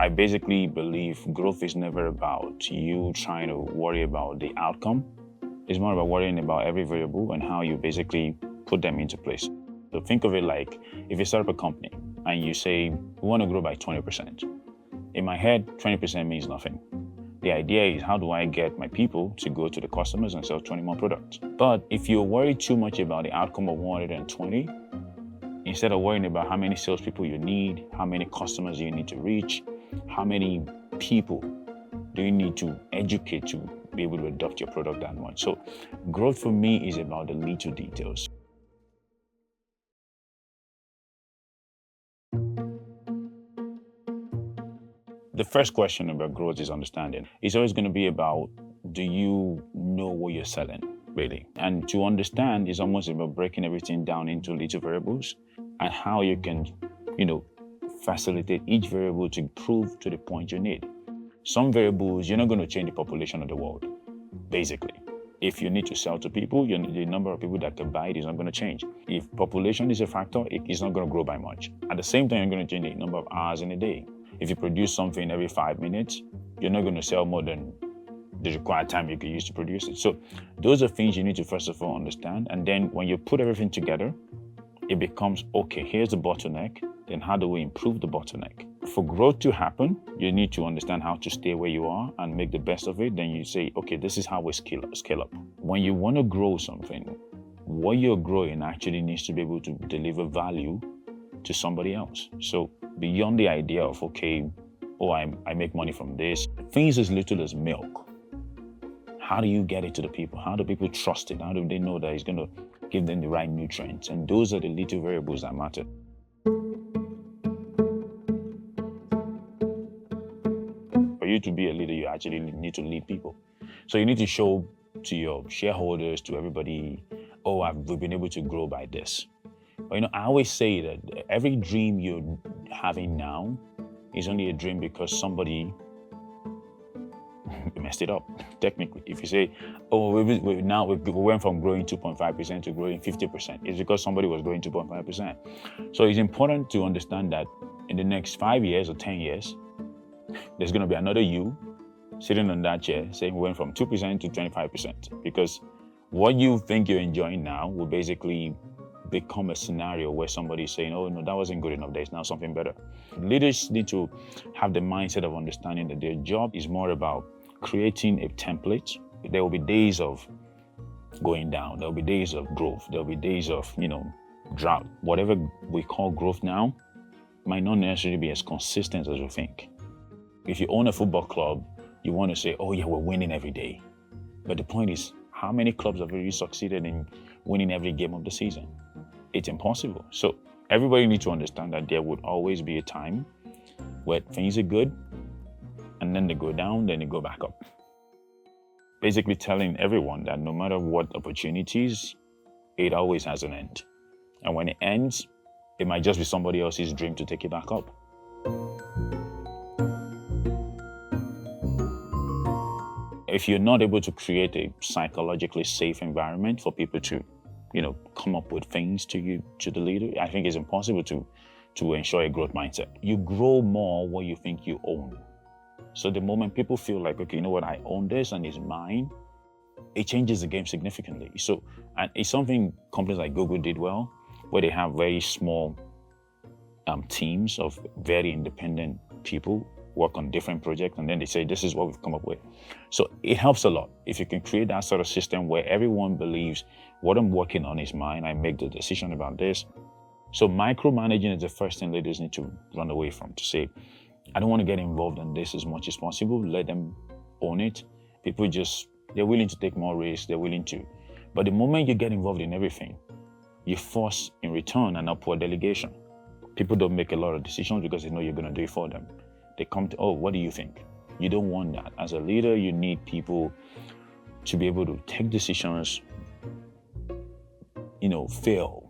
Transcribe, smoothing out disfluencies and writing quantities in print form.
I basically believe growth is never about you trying to worry about the outcome. It's more about worrying about every variable and how you basically put them into place. So think of it like if you start up a company and you say, we want to grow by 20%. In my head, 20% means nothing. The idea is, how do I get my people to go to the customers and sell 20 more products? But if you worry too much about the outcome of 120, instead of worrying about how many salespeople you need, how many customers you need to reach, how many people do you need to educate to be able to adopt your product that much? So growth for me is about the little details. The first question about growth is understanding. It's always going to be about, do you know what you're selling, really? And to understand is almost about breaking everything down into little variables and how you can, facilitate each variable to improve to the point you need. Some variables, you're not going to change the population of the world, basically. If you need to sell to people, the number of people that can buy it is not going to change. If population is a factor, it's not going to grow by much. At the same time, you're going to change the number of hours in a day. If you produce something every 5 minutes, you're not going to sell more than the required time you could use to produce it. So those are things you need to first of all understand. And then when you put everything together, it becomes, okay, here's the bottleneck. Then how do we improve the bottleneck? For growth to happen, you need to understand how to stay where you are and make the best of it. Then you say, okay, this is how we scale up. When you want to grow something, what you're growing actually needs to be able to deliver value to somebody else. So beyond the idea of, okay, I make money from this, things as little as milk. How do you get it to the people? How do people trust it? How do they know that it's going to give them the right nutrients? And those are the little variables that matter. For you to be a leader, you actually need to lead people. So you need to show to your shareholders, to everybody, we've been able to grow by this. But I always say that every dream you're having now is only a dream because somebody messed it up, technically. If you say, we went from growing 2.5% to growing 50%, it's because somebody was growing 2.5%. So it's important to understand that in the next 5 years or 10 years, there's going to be another you sitting on that chair saying we went from 2% to 25%, because what you think you're enjoying now will basically become a scenario where somebody's saying, oh no, that wasn't good enough, there's now something better. Leaders need to have the mindset of understanding that their job is more about creating a template. There will be days of going down, there will be days of growth, there will be days of, drought. Whatever we call growth now might not necessarily be as consistent as we think. If you own a football club, you want to say, oh yeah, we're winning every day. But the point is, how many clubs have really succeeded in winning every game of the season? It's impossible. So everybody needs to understand that there would always be a time where things are good and then they go down, then they go back up. Basically telling everyone that no matter what opportunities, it always has an end. And when it ends, it might just be somebody else's dream to take it back up. If you're not able to create a psychologically safe environment for people to, come up with things to the leader, I think it's impossible to ensure a growth mindset. You grow more what you think you own. So the moment people feel like, okay, you know what, I own this and it's mine, it changes the game significantly. So, and it's something companies like Google did well, where they have very small teams of very independent people work on different projects, and then they say, this is what we've come up with. So it helps a lot if you can create that sort of system where everyone believes what I'm working on is mine, I make the decision about this. So micromanaging is the first thing leaders need to run away from, to say, I don't want to get involved in this as much as possible, let them own it. People they're willing to take more risks, they're willing to. But the moment you get involved in everything, you force in return an upward delegation. People don't make a lot of decisions because they know you're going to do it for them. They come to, what do you think? You don't want that. As a leader, you need people to be able to take decisions, fail,